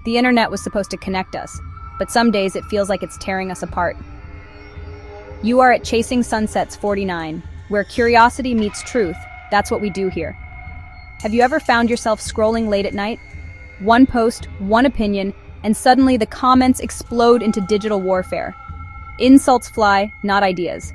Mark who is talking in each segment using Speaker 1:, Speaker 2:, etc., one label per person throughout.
Speaker 1: The internet was supposed to connect us, but some days it feels like it's tearing us apart. You are at Chasing Sunsets 49, where curiosity meets truth. That's what we do here. Have you ever found yourself scrolling late at night? One post, one opinion, and suddenly the comments explode into digital warfare. Insults fly, not ideas.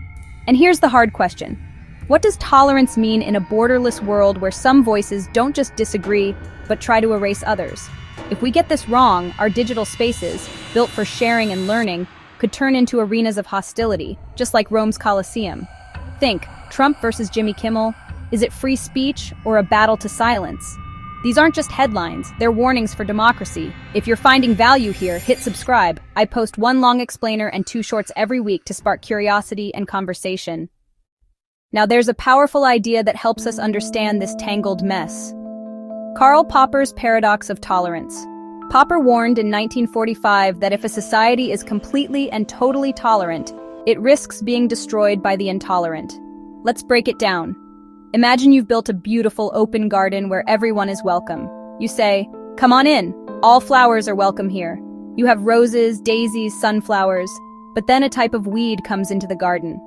Speaker 1: And here's the hard question. What does tolerance mean in a borderless world where some voices don't just disagree, but try to erase others? If we get this wrong, our digital spaces, built for sharing and learning, could turn into arenas of hostility, just like Rome's Colosseum. Think, Trump versus Jimmy Kimmel. Is it free speech or a battle to silence? These aren't just headlines, they're warnings for democracy. If you're finding value here, hit subscribe. I post one long explainer and 2 shorts every week to spark curiosity and conversation. Now there's a powerful idea that helps us understand this tangled mess. Karl Popper's paradox of tolerance. Popper warned in 1945 that if a society is completely and totally tolerant, it risks being destroyed by the intolerant. Let's break it down. Imagine you've built a beautiful open garden where everyone is welcome. You say, "Come on in. All flowers are welcome here." You have roses, daisies, sunflowers, but then a type of weed comes into the garden.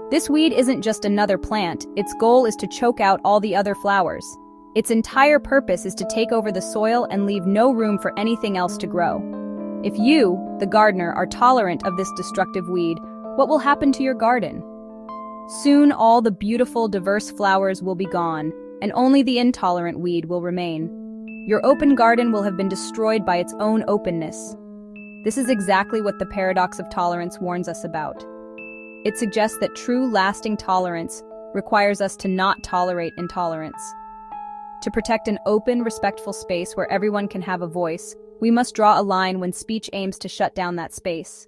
Speaker 1: This weed isn't just another plant. Its goal is to choke out all the other flowers. Its entire purpose is to take over the soil and leave no room for anything else to grow. If you, the gardener, are tolerant of this destructive weed, what will happen to your garden? Soon all the beautiful, diverse flowers will be gone, and only the intolerant weed will remain. Your open garden will have been destroyed by its own openness. This is exactly what the paradox of tolerance warns us about. It suggests that true, lasting tolerance requires us to not tolerate intolerance. To protect an open, respectful space where everyone can have a voice, we must draw a line when speech aims to shut down that space.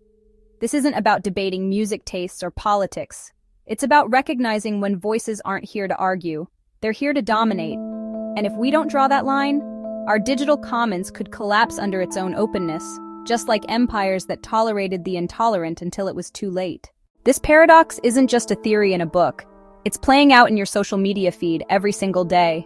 Speaker 1: This isn't about debating music tastes or politics. It's about recognizing when voices aren't here to argue, they're here to dominate. And if we don't draw that line, our digital commons could collapse under its own openness, just like empires that tolerated the intolerant until it was too late. This paradox isn't just a theory in a book. It's playing out in your social media feed every single day.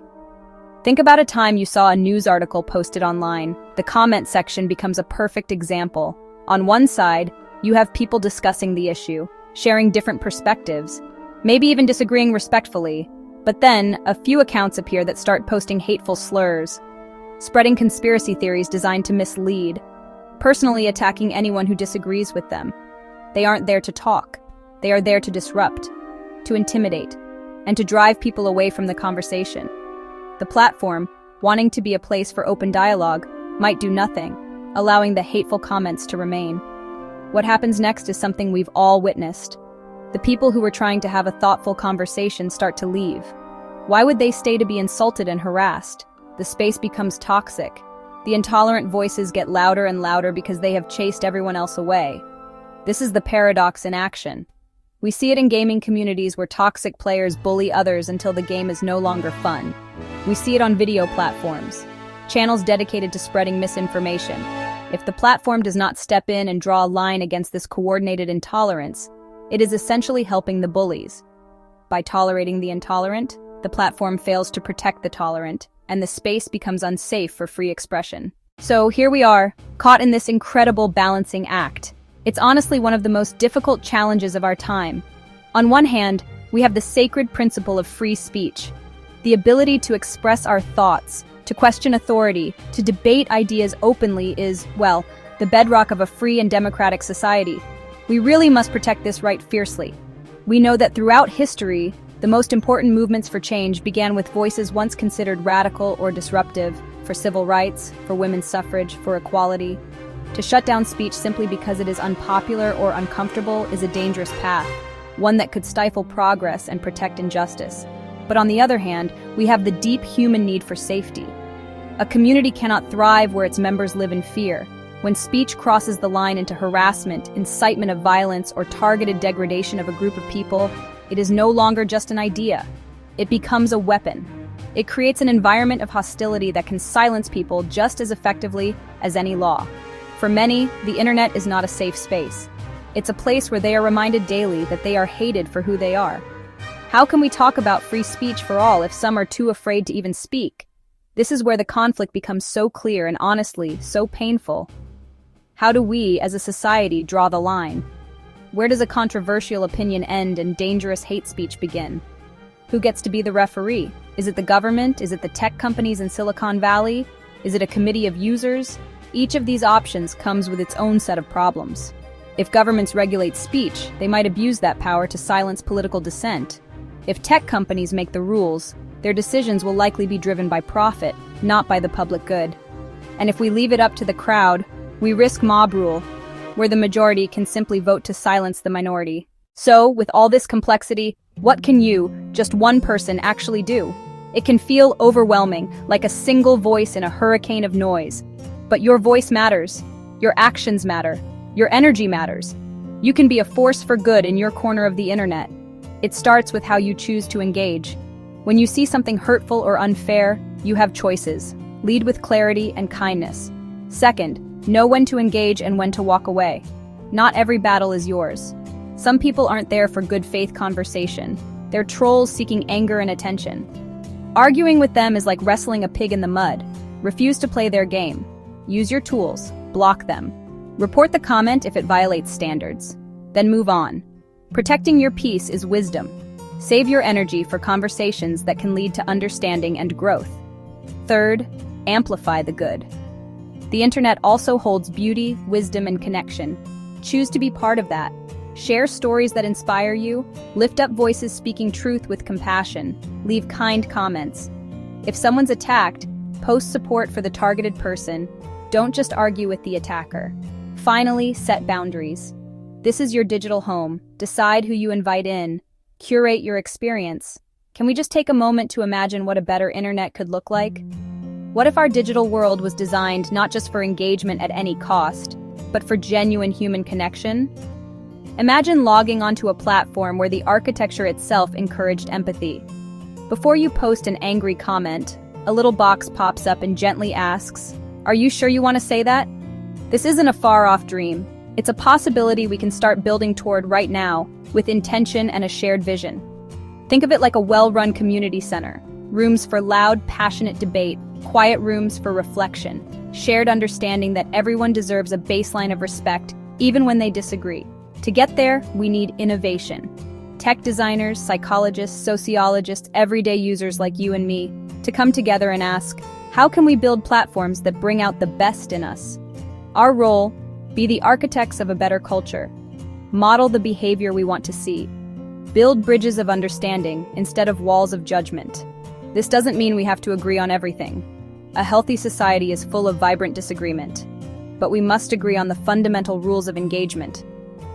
Speaker 1: Think about a time you saw a news article posted online. The comment section becomes a perfect example. On one side, you have people discussing the issue, sharing different perspectives, maybe even disagreeing respectfully. But then, a few accounts appear that start posting hateful slurs, spreading conspiracy theories designed to mislead, personally attacking anyone who disagrees with them. They aren't there to talk. They are there to disrupt, to intimidate, and to drive people away from the conversation. The platform, wanting to be a place for open dialogue, might do nothing, allowing the hateful comments to remain. What happens next is something we've all witnessed. The people who were trying to have a thoughtful conversation start to leave. Why would they stay to be insulted and harassed? The space becomes toxic. The intolerant voices get louder and louder because they have chased everyone else away. This is the paradox in action. We see it in gaming communities where toxic players bully others until the game is no longer fun. We see it on video platforms, channels dedicated to spreading misinformation. If the platform does not step in and draw a line against this coordinated intolerance, it is essentially helping the bullies. By tolerating the intolerant, the platform fails to protect the tolerant, and the space becomes unsafe for free expression. So here we are, caught in this incredible balancing act. It's honestly one of the most difficult challenges of our time. On one hand, we have the sacred principle of free speech, the ability to express our thoughts, to question authority, to debate ideas openly is, well, the bedrock of a free and democratic society. We really must protect this right fiercely. We know that throughout history, the most important movements for change began with voices once considered radical or disruptive, for civil rights, for women's suffrage, for equality. To shut down speech simply because it is unpopular or uncomfortable is a dangerous path, one that could stifle progress and protect injustice. But on the other hand, we have the deep human need for safety. A community cannot thrive where its members live in fear. When speech crosses the line into harassment, incitement of violence, or targeted degradation of a group of people, it is no longer just an idea. It becomes a weapon. It creates an environment of hostility that can silence people just as effectively as any law. For many, the internet is not a safe space. It's a place where they are reminded daily that they are hated for who they are. How can we talk about free speech for all if some are too afraid to even speak? This is where the conflict becomes so clear and honestly, so painful. How do we, as a society, draw the line? Where does a controversial opinion end and dangerous hate speech begin? Who gets to be the referee? Is it the government? Is it the tech companies in Silicon Valley? Is it a committee of users? Each of these options comes with its own set of problems. If governments regulate speech, they might abuse that power to silence political dissent. If tech companies make the rules, their decisions will likely be driven by profit, not by the public good. And if we leave it up to the crowd, we risk mob rule, where the majority can simply vote to silence the minority. So, with all this complexity, what can you, just one person, actually do? It can feel overwhelming, like a single voice in a hurricane of noise. But your voice matters. Your actions matter. Your energy matters. You can be a force for good in your corner of the internet. It starts with how you choose to engage. When you see something hurtful or unfair, you have choices. Lead with clarity and kindness. Second, know when to engage and when to walk away. Not every battle is yours. Some people aren't there for good faith conversation. They're trolls seeking anger and attention. Arguing with them is like wrestling a pig in the mud. Refuse to play their game. Use your tools. Block them. Report the comment if it violates standards. Then move on. Protecting your peace is wisdom. Save your energy for conversations that can lead to understanding and growth. Third, amplify the good. The internet also holds beauty, wisdom, and connection. Choose to be part of that. Share stories that inspire you, lift up voices speaking truth with compassion, leave kind comments. If someone's attacked, post support for the targeted person. Don't just argue with the attacker. Finally, set boundaries. This is your digital home. Decide who you invite in. Curate your experience. Can we just take a moment to imagine what a better internet could look like? What if our digital world was designed not just for engagement at any cost, but for genuine human connection? Imagine logging onto a platform where the architecture itself encouraged empathy. Before you post an angry comment, a little box pops up and gently asks, "Are you sure you want to say that?" This isn't a far-off dream. It's a possibility we can start building toward right now, with intention and a shared vision. Think of it like a well-run community center. Rooms for loud, passionate debate, quiet rooms for reflection, shared understanding that everyone deserves a baseline of respect, even when they disagree. To get there, we need innovation. Tech designers, psychologists, sociologists, everyday users like you and me, to come together and ask, how can we build platforms that bring out the best in us? Our role, be the architects of a better culture. Model the behavior we want to see. Build bridges of understanding instead of walls of judgment. This doesn't mean we have to agree on everything. A healthy society is full of vibrant disagreement. But we must agree on the fundamental rules of engagement.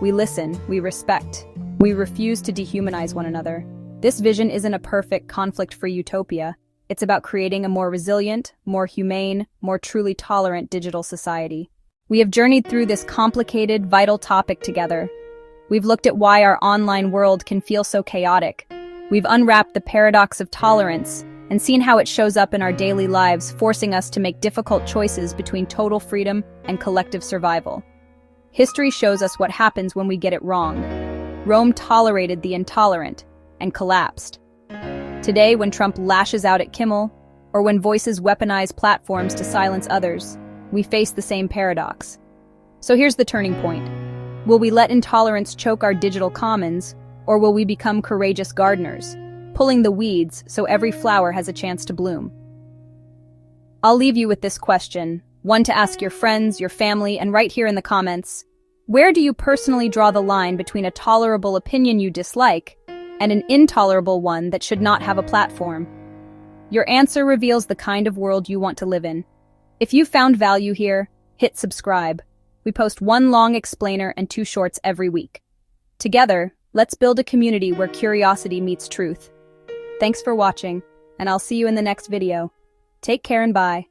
Speaker 1: We listen, we respect, we refuse to dehumanize one another. This vision isn't a perfect, conflict-free utopia. It's about creating a more resilient, more humane, more truly tolerant digital society. We have journeyed through this complicated, vital topic together. We've looked at why our online world can feel so chaotic. We've unwrapped the paradox of tolerance and seen how it shows up in our daily lives, forcing us to make difficult choices between total freedom and collective survival. History shows us what happens when we get it wrong. Rome tolerated the intolerant and collapsed. Today, when Trump lashes out at Kimmel, or when voices weaponize platforms to silence others, we face the same paradox. So here's the turning point. Will we let intolerance choke our digital commons, or will we become courageous gardeners, pulling the weeds so every flower has a chance to bloom? I'll leave you with this question, one to ask your friends, your family, and right here in the comments. Where do you personally draw the line between a tolerable opinion you dislike and an intolerable one that should not have a platform? Your answer reveals the kind of world you want to live in. If you found value here, hit subscribe. We post one long explainer and 2 shorts every week. Together, let's build a community where curiosity meets truth. Thanks for watching, and I'll see you in the next video. Take care and bye.